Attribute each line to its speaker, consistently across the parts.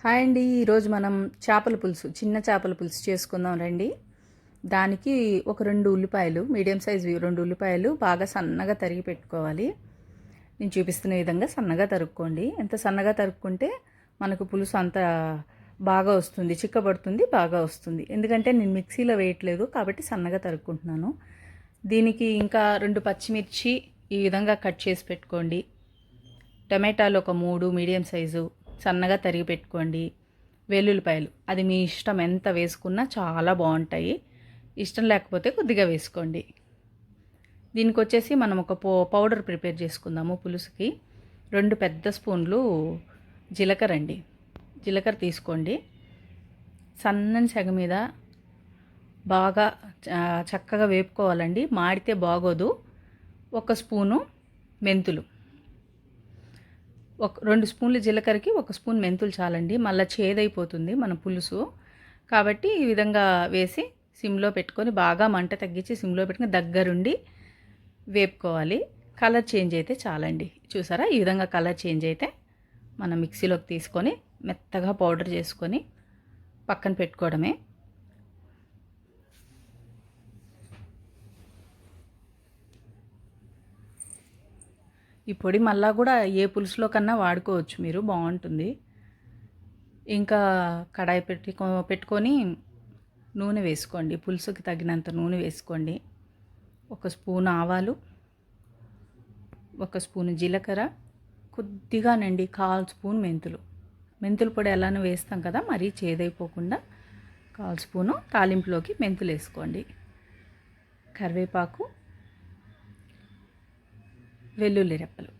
Speaker 1: Hi అండి. ఈరోజు మనం చేపల పులుసు, చిన్న చేపల పులుసు చేసుకుందాం రండి. దానికి ఒక 2 ఉల్లిపాయలు, మీడియం సైజు 2 ఉల్లిపాయలు బాగా సన్నగా తరిగి పెట్టుకోవాలి. నేను చూపిస్తున్న విధంగా సన్నగా తరుక్కోండి. ఎంత సన్నగా తరుక్కుంటే మనకు పులుసు అంత బాగా వస్తుంది, చిక్కబడుతుంది, బాగా వస్తుంది. ఎందుకంటే నేను మిక్సీలో వేయట్లేదు కాబట్టి సన్నగా తరుక్కుంటున్నాను. దీనికి ఇంకా 2 పచ్చిమిర్చి ఈ విధంగా కట్ చేసి పెట్టుకోండి. టమాటాలు ఒక 3 మీడియం సైజు సన్నగా తరిగి పెట్టుకోండి. వెల్లుల్లిపాయలు అది మీ ఇష్టం, ఎంత వేసుకున్నా చాలా బాగుంటాయి. ఇష్టం లేకపోతే కొద్దిగా వేసుకోండి. దీనికి వచ్చేసి మనం ఒక పౌడర్ ప్రిపేర్ చేసుకుందాము పులుసుకి. 2 పెద్ద స్పూన్లు జీలకర్ర అండి. జీలకర్ర తీసుకోండి. సన్నని సెగ మీద బాగా చక్కగా వేపుకోవాలండి. మాడితే బాగోదు. 1 స్పూను మెంతులు, 2 స్పూన్లు జీలకర్రకి 1 స్పూన్ మెంతులు చాలండి. మళ్ళీ చేదైపోతుంది మన పులుసు. కాబట్టి ఈ విధంగా వేసి సిమ్లో పెట్టుకొని బాగా మంట తగ్గించి సిమ్లో పెట్టుకొని దగ్గరుండి వేపుకోవాలి. కలర్ చేంజ్ అయితే చాలండి. చూసారా, ఈ విధంగా కలర్ చేంజ్ అయితే మనం మిక్సీలోకి తీసుకొని మెత్తగా పౌడర్ చేసుకొని పక్కన పెట్టుకోవడమే. ఈ పొడి మళ్ళా కూడా ఏ పులుసులో కన్నా వాడుకోవచ్చు మీరు, బాగుంటుంది. ఇంకా కడాయి పెట్టుకొని నూనె వేసుకోండి. పులుసుకి తగినంత నూనె వేసుకోండి. 1 స్పూన్ ఆవాలు, 1 స్పూన్ జీలకర్ర, కొద్దిగానండి 1/4 స్పూన్ మెంతులు. మెంతుల పొడి ఎలానో వేస్తాం కదా, మరీ చేదైపోకుండా 1/4 స్పూను తాలింపులోకి మెంతులు వేసుకోండి. కరివేపాకు, వెల్లుల్లి రెబ్బలు,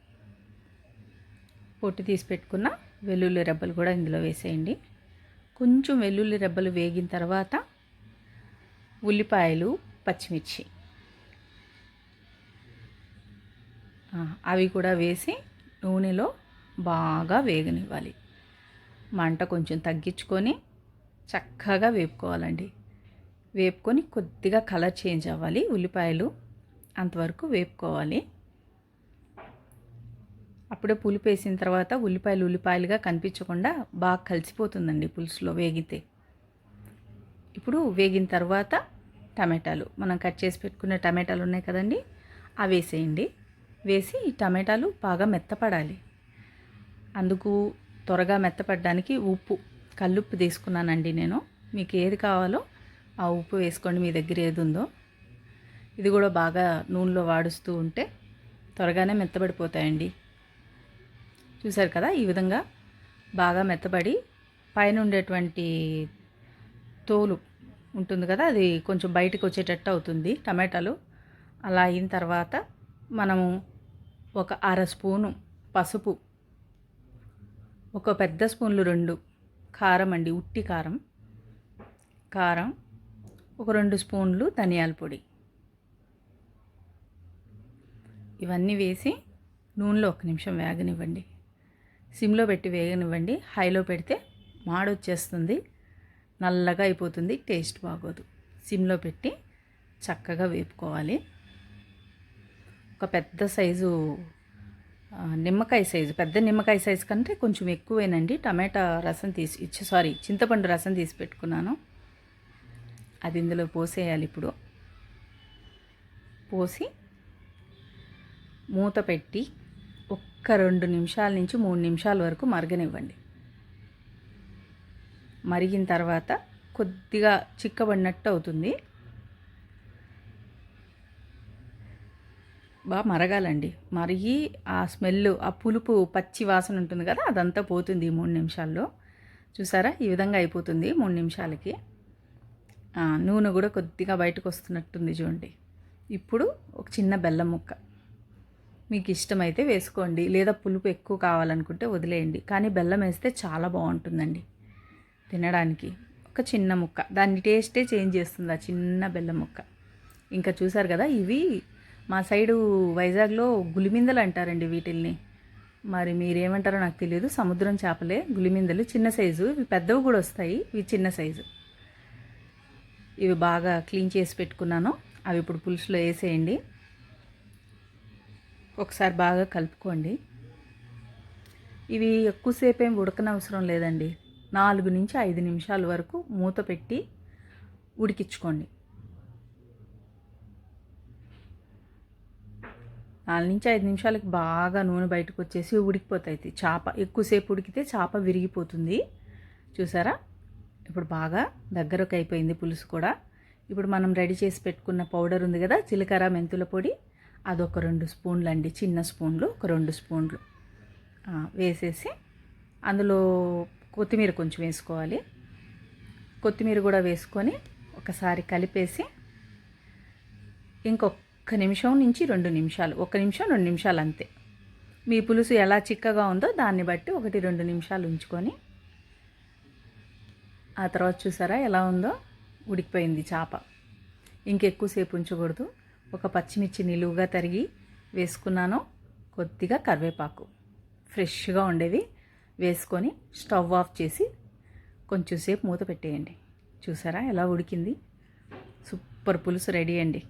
Speaker 1: పొట్టు తీసి పెట్టుకున్న వెల్లుల్లి రెబ్బలు కూడా ఇందులో వేసేయండి. కొంచెం వెల్లుల్లి రెబ్బలు వేగిన తర్వాత ఉల్లిపాయలు, పచ్చిమిర్చి అవి కూడా వేసి నూనెలో బాగా వేగనివ్వాలి. మంట కొంచెం తగ్గించుకొని చక్కగా వేపుకోవాలండి. వేపుకొని కొద్దిగా కలర్ చేంజ్ అవ్వాలి ఉల్లిపాయలు, అంతవరకు వేపుకోవాలి. అప్పుడే పులుపు వేసిన తర్వాత ఉల్లిపాయలుగా కనిపించకుండా బాగా కలిసిపోతుందండి పులుసులో వేగితే. ఇప్పుడు వేగిన తర్వాత టమాటాలు, మనం కట్ చేసి పెట్టుకున్న టమాటాలు ఉన్నాయి కదండి, అవి వేసేయండి. వేసి ఈ టమాటాలు బాగా మెత్తపడాలి. అందుకు త్వరగా మెత్తపడడానికి కల్లుప్పు తీసుకున్నానండి నేను. మీకు ఏది కావాలో ఆ ఉప్పు వేసుకోండి, మీ దగ్గర ఏది ఉందో. ఇది కూడా బాగా నూనెలో వాడుస్తూ ఉంటే త్వరగానే మెత్తబడిపోతాయండి. చూసారు కదా, ఈ విధంగా బాగా మెత్తబడి పైన ఉండేటువంటి తోలు ఉంటుంది కదా, అది కొంచెం బయటకు వచ్చేటట్టు అవుతుంది టమాటాలు. అలా అయిన తర్వాత మనము ఒక 1/2 స్పూను పసుపు, 1 పెద్ద స్పూన్లు 2 కారం అండి, ఉట్టి కారం, ఒక 2 స్పూన్లు ధనియాల పొడి, ఇవన్నీ వేసి నూనెలో 1 నిమిషం వేగనివ్వండి. సిమ్లో పెట్టి వేగనివ్వండి. హైలో పెడితే మాడొచ్చేస్తుంది, నల్లగా అయిపోతుంది, టేస్ట్ బాగోదు. సిమ్లో పెట్టి చక్కగా వేపుకోవాలి. ఒక పెద్ద సైజు నిమ్మకాయ సైజు, పెద్ద నిమ్మకాయ సైజు కంటే కొంచెం ఎక్కువేనండి. టమాటా రసం చింతపండు రసం తీసి పెట్టుకున్నాను, అది ఇందులో పోసేయాలి. ఇప్పుడు పోసి మూత పెట్టి 2 నిమిషాల నుంచి 3 నిమిషాల వరకు మరగనివ్వండి. మరిగిన తర్వాత కొద్దిగా చిక్కబడినట్టు అవుతుంది. బాగా మరగాలండి. మరిగి ఆ స్మెల్, ఆ పులుపు, పచ్చి వాసన ఉంటుంది కదా, అదంతా పోతుంది 3 నిమిషాల్లో. చూసారా, ఈ విధంగా అయిపోతుంది 3 నిమిషాలకి. నూనె కూడా కొద్దిగా బయటకు వస్తున్నట్టుంది చూడండి. ఇప్పుడు ఒక చిన్న బెల్లం ముక్క మీకు ఇష్టమైతే వేసుకోండి, లేదా పులుపు ఎక్కువ కావాలనుకుంటే వదిలేయండి. కానీ బెల్లం వేస్తే చాలా బాగుంటుందండి తినడానికి. ఒక చిన్న ముక్క, దాని టేస్టే చేంజ్ చేస్తుంది ఆ చిన్న బెల్లం ముక్క. ఇంకా చూసారు కదా, ఇవి మా సైడు వైజాగ్లో గులిమిందలు అంటారండి వీటిల్ని. మరి మీరేమంటారో నాకు తెలియదు. సముద్రం చేపలే గులిమిందలు, చిన్న సైజు. ఇవి పెద్దవి కూడా వస్తాయి, ఇవి చిన్న సైజు. ఇవి బాగా క్లీన్ చేసి పెట్టుకున్నాను. అవి ఇప్పుడు పులుసులో వేసేయండి. ఒకసారి బాగా కలుపుకోండి. ఇవి ఎక్కువసేపు ఏం ఉడకనవసరం లేదండి. 4 నుంచి 5 నిమిషాల వరకు మూత పెట్టి ఉడికించుకోండి. 4 నుంచి 5 నిమిషాలకి బాగా నూనె బయటకు వచ్చేసి ఉడికిపోతాయి. చేప ఎక్కువసేపు ఉడికితే చేప విరిగిపోతుంది. చూసారా, ఇప్పుడు బాగా దగ్గరకు అయిపోయింది పులుసు కూడా. ఇప్పుడు మనం రెడీ చేసి పెట్టుకున్న పౌడర్ ఉంది కదా, జీలకర్ర మెంతుల పొడి, అదొక 2 స్పూన్లు అండి, చిన్న స్పూన్లు, ఒక 2 స్పూన్లు వేసేసి అందులో కొత్తిమీర కొంచెం వేసుకోవాలి. కొత్తిమీర కూడా వేసుకొని ఒకసారి కలిపేసి ఇంకొక నిమిషం నుంచి 2 నిమిషాలు, 1 నిమిషం 2 నిమిషాలు అంతే. మీ పులుసు ఎలా చిక్కగా ఉందో దాన్ని బట్టి 1-2 నిమిషాలు ఉంచుకొని ఆ తర్వాత చూసారా ఎలా ఉందో, ఉడికిపోయింది చేప. ఇంకెక్కువసేపు ఉంచకూడదు. ఒక పచ్చిమిర్చి నిలువుగా తరిగి వేసుకున్నాను, కొద్దిగా కరివేపాకు ఫ్రెష్గా ఉండేవి వేసుకొని స్టవ్ ఆఫ్ చేసి కొంచెం సేపు మూత పెట్టేయండి. చూసారా ఎలా ఉడికింది. సూపర్ పులుసు రెడీ అండి.